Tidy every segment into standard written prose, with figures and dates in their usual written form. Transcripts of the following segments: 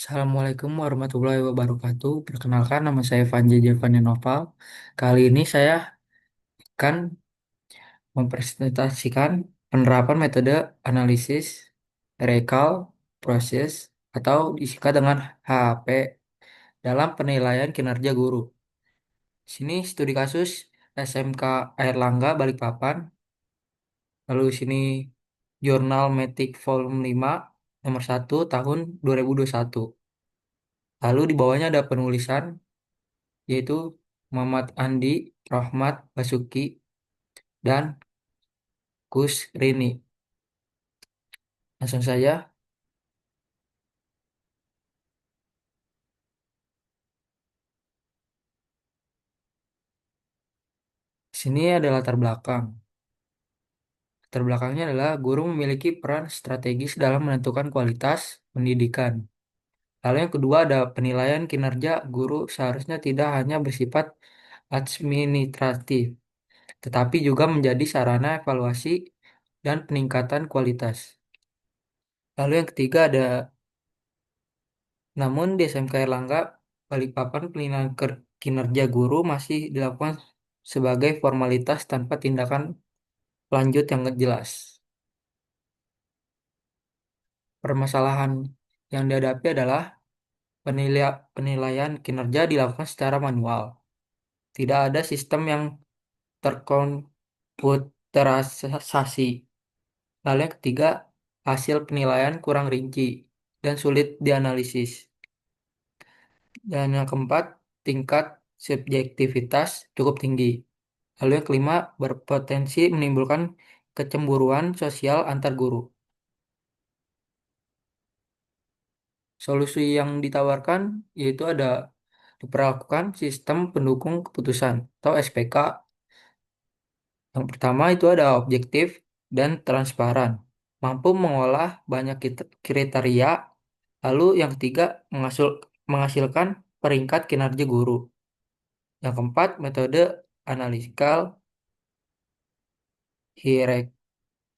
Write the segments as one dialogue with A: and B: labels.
A: Assalamualaikum warahmatullahi wabarakatuh. Perkenalkan, nama saya Vanji Jevani Noval. Kali ini saya akan mempresentasikan penerapan metode analisis recall proses atau disingkat dengan HAP dalam penilaian kinerja guru. Sini studi kasus SMK Airlangga Balikpapan. Lalu sini Jurnal Medik Volume 5 nomor 1 tahun 2021. Lalu di bawahnya ada penulisan yaitu Muhammad Andi, Rahmat Basuki, dan Gus Rini. Langsung saja, sini ada latar belakang. Latar belakangnya adalah guru memiliki peran strategis dalam menentukan kualitas pendidikan. Lalu yang kedua ada penilaian kinerja guru seharusnya tidak hanya bersifat administratif, tetapi juga menjadi sarana evaluasi dan peningkatan kualitas. Lalu yang ketiga ada namun di SMK Erlangga, Balikpapan penilaian kinerja guru masih dilakukan sebagai formalitas tanpa tindakan lanjut yang jelas. Permasalahan yang dihadapi adalah penilaian kinerja dilakukan secara manual. Tidak ada sistem yang terkomputerisasi. Lalu yang ketiga, hasil penilaian kurang rinci dan sulit dianalisis. Dan yang keempat, tingkat subjektivitas cukup tinggi. Lalu yang kelima, berpotensi menimbulkan kecemburuan sosial antar guru. Solusi yang ditawarkan yaitu ada diperlakukan sistem pendukung keputusan atau SPK. Yang pertama itu ada objektif dan transparan, mampu mengolah banyak kriteria. Lalu yang ketiga, menghasilkan peringkat kinerja guru. Yang keempat, metode analytical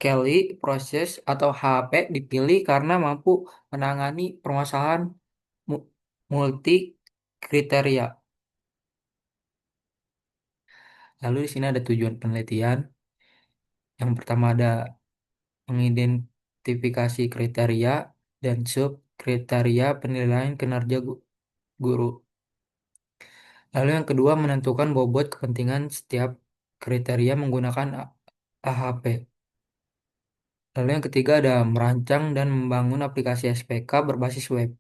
A: Kelly proses atau HP dipilih karena mampu menangani permasalahan mu- multi kriteria. Lalu di sini ada tujuan penelitian. Yang pertama ada mengidentifikasi kriteria dan sub kriteria penilaian kinerja guru. Lalu yang kedua menentukan bobot kepentingan setiap kriteria menggunakan AHP. Lalu yang ketiga ada merancang dan membangun aplikasi SPK berbasis web.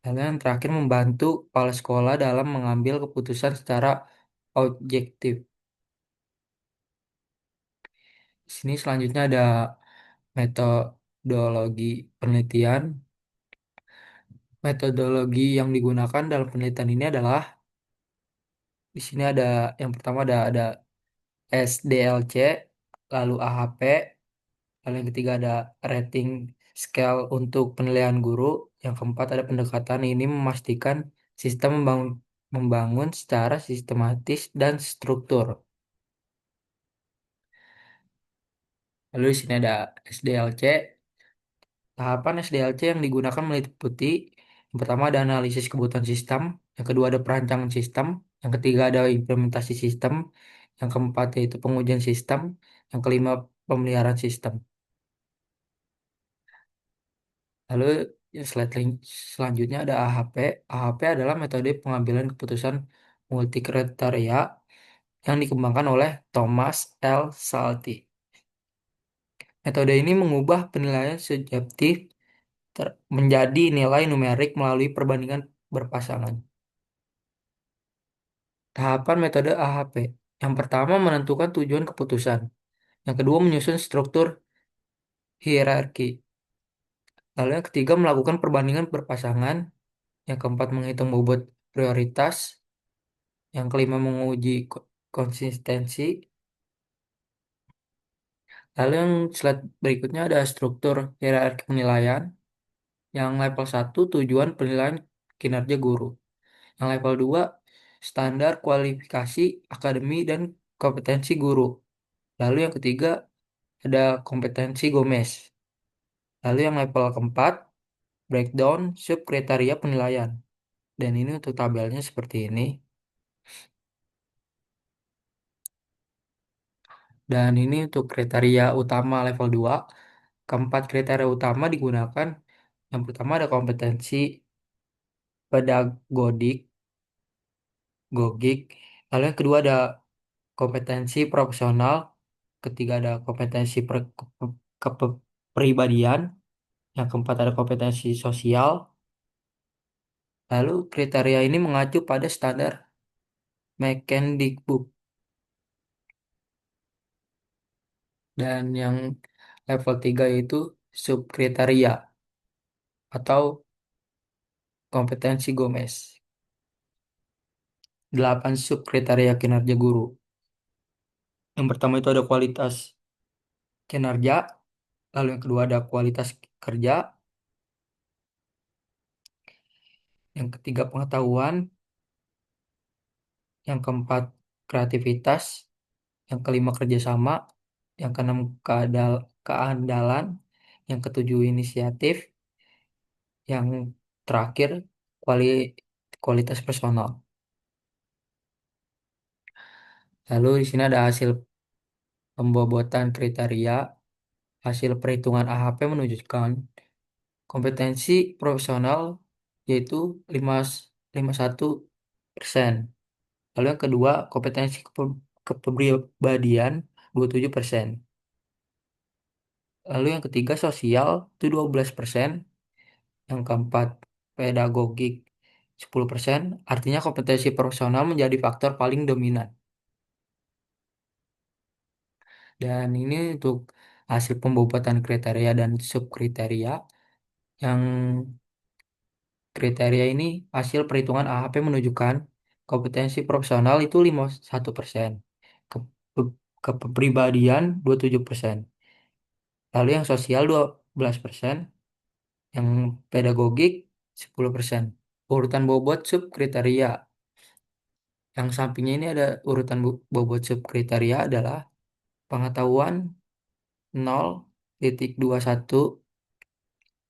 A: Lalu yang terakhir membantu kepala sekolah dalam mengambil keputusan secara objektif. Di sini selanjutnya ada metodologi penelitian. Metodologi yang digunakan dalam penelitian ini adalah di sini ada yang pertama ada SDLC, lalu AHP, lalu yang ketiga ada rating scale untuk penilaian guru, yang keempat ada pendekatan ini memastikan sistem membangun secara sistematis dan struktur. Lalu di sini ada SDLC. Tahapan SDLC yang digunakan meliputi yang pertama ada analisis kebutuhan sistem, yang kedua ada perancangan sistem, yang ketiga ada implementasi sistem, yang keempat yaitu pengujian sistem, yang kelima pemeliharaan sistem. Lalu selanjutnya ada AHP. AHP adalah metode pengambilan keputusan multikriteria yang dikembangkan oleh Thomas L. Salty. Metode ini mengubah penilaian subjektif menjadi nilai numerik melalui perbandingan berpasangan. Tahapan metode AHP. Yang pertama menentukan tujuan keputusan. Yang kedua menyusun struktur hierarki. Lalu yang ketiga melakukan perbandingan berpasangan. Yang keempat menghitung bobot prioritas. Yang kelima menguji konsistensi. Lalu yang slide berikutnya ada struktur hierarki penilaian. Yang level satu tujuan penilaian kinerja guru. Yang level 2 standar kualifikasi akademi dan kompetensi guru. Lalu yang ketiga ada kompetensi Gomez. Lalu yang level keempat breakdown sub kriteria penilaian. Dan ini untuk tabelnya seperti ini. Dan ini untuk kriteria utama level 2. Keempat kriteria utama digunakan. Yang pertama ada kompetensi pedagodik, gogik. Lalu yang kedua ada kompetensi profesional. Ketiga ada kompetensi kepribadian. Yang keempat ada kompetensi sosial. Lalu kriteria ini mengacu pada standar Mekendikbud. Dan yang level 3 itu subkriteria atau kompetensi Gomez. 8 subkriteria kinerja guru. Yang pertama itu ada kualitas kinerja, lalu yang kedua ada kualitas kerja, yang ketiga pengetahuan, yang keempat kreativitas, yang kelima kerjasama, yang keenam keandalan, yang ketujuh inisiatif, yang terakhir kuali, kualitas personal. Lalu di sini ada hasil pembobotan kriteria. Hasil perhitungan AHP menunjukkan kompetensi profesional yaitu 51%. Lalu yang kedua, kompetensi kepribadian 27%. Lalu yang ketiga, sosial itu 12%. Yang keempat, pedagogik 10%. Artinya kompetensi profesional menjadi faktor paling dominan. Dan ini untuk hasil pembobotan kriteria dan subkriteria. Yang kriteria ini hasil perhitungan AHP menunjukkan kompetensi profesional itu 51%, kepribadian 27%, lalu yang sosial 12%, yang pedagogik 10%. Urutan bobot sub kriteria. Yang sampingnya ini ada urutan bobot sub kriteria adalah pengetahuan 0,21,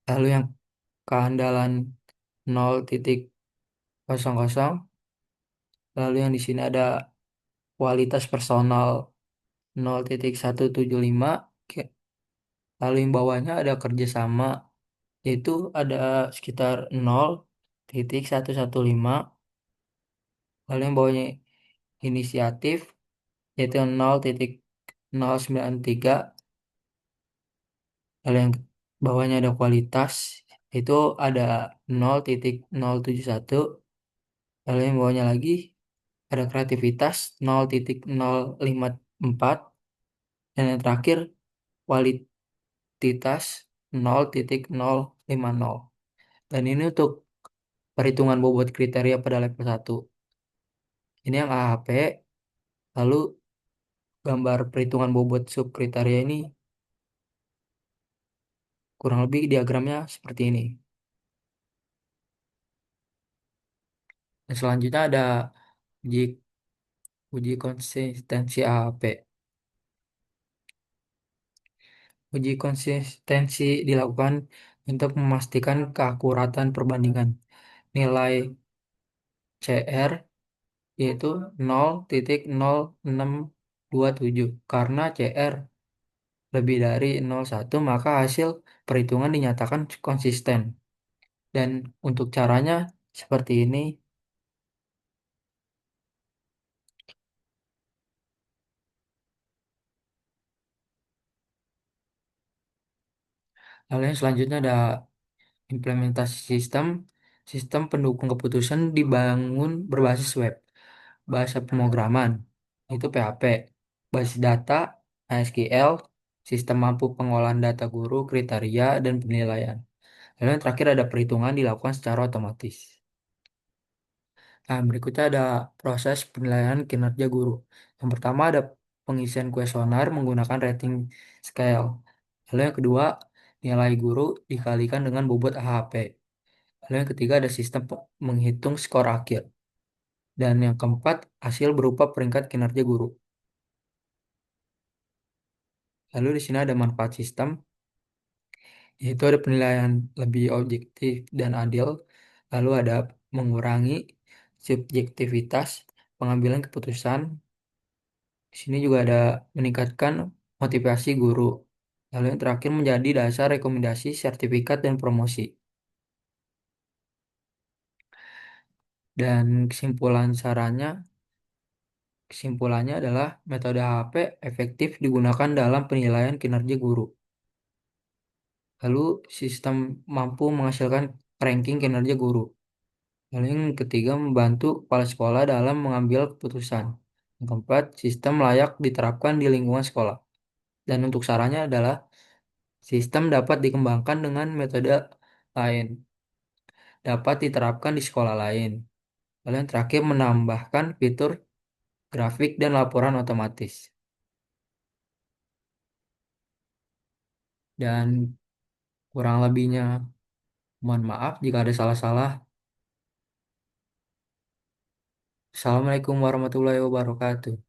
A: lalu yang keandalan 0,00, lalu yang di sini ada kualitas personal 0,175, lalu yang bawahnya ada kerjasama yaitu ada sekitar 0,115, lalu yang bawahnya inisiatif yaitu 0,093, lalu yang bawahnya ada kualitas itu ada 0,071, lalu yang bawahnya lagi ada kreativitas 0,054, dan yang terakhir kuantitas 0,050. Dan ini untuk perhitungan bobot kriteria pada level 1. Ini yang AHP, lalu gambar perhitungan bobot sub kriteria ini kurang lebih diagramnya seperti ini. Dan selanjutnya ada uji, uji konsistensi AHP. Uji konsistensi dilakukan untuk memastikan keakuratan perbandingan nilai CR yaitu 0,0627. Karena CR lebih dari 0,1 maka hasil perhitungan dinyatakan konsisten. Dan untuk caranya seperti ini. Lalu yang selanjutnya ada implementasi sistem. Sistem pendukung keputusan dibangun berbasis web. Bahasa pemrograman itu PHP. Basis data MySQL. Sistem mampu pengolahan data guru, kriteria, dan penilaian. Lalu yang terakhir ada perhitungan dilakukan secara otomatis. Nah, berikutnya ada proses penilaian kinerja guru. Yang pertama ada pengisian kuesioner menggunakan rating scale. Lalu yang kedua, nilai guru dikalikan dengan bobot AHP. Lalu yang ketiga ada sistem menghitung skor akhir. Dan yang keempat, hasil berupa peringkat kinerja guru. Lalu di sini ada manfaat sistem. Yaitu ada penilaian lebih objektif dan adil, lalu ada mengurangi subjektivitas pengambilan keputusan. Di sini juga ada meningkatkan motivasi guru. Lalu yang terakhir menjadi dasar rekomendasi sertifikat dan promosi. Dan kesimpulannya adalah metode HP efektif digunakan dalam penilaian kinerja guru. Lalu sistem mampu menghasilkan ranking kinerja guru. Lalu yang ketiga membantu kepala sekolah dalam mengambil keputusan. Yang keempat, sistem layak diterapkan di lingkungan sekolah. Dan untuk sarannya adalah sistem dapat dikembangkan dengan metode lain, dapat diterapkan di sekolah lain. Lalu yang terakhir menambahkan fitur grafik dan laporan otomatis. Dan kurang lebihnya mohon maaf jika ada salah-salah. Assalamualaikum warahmatullahi wabarakatuh.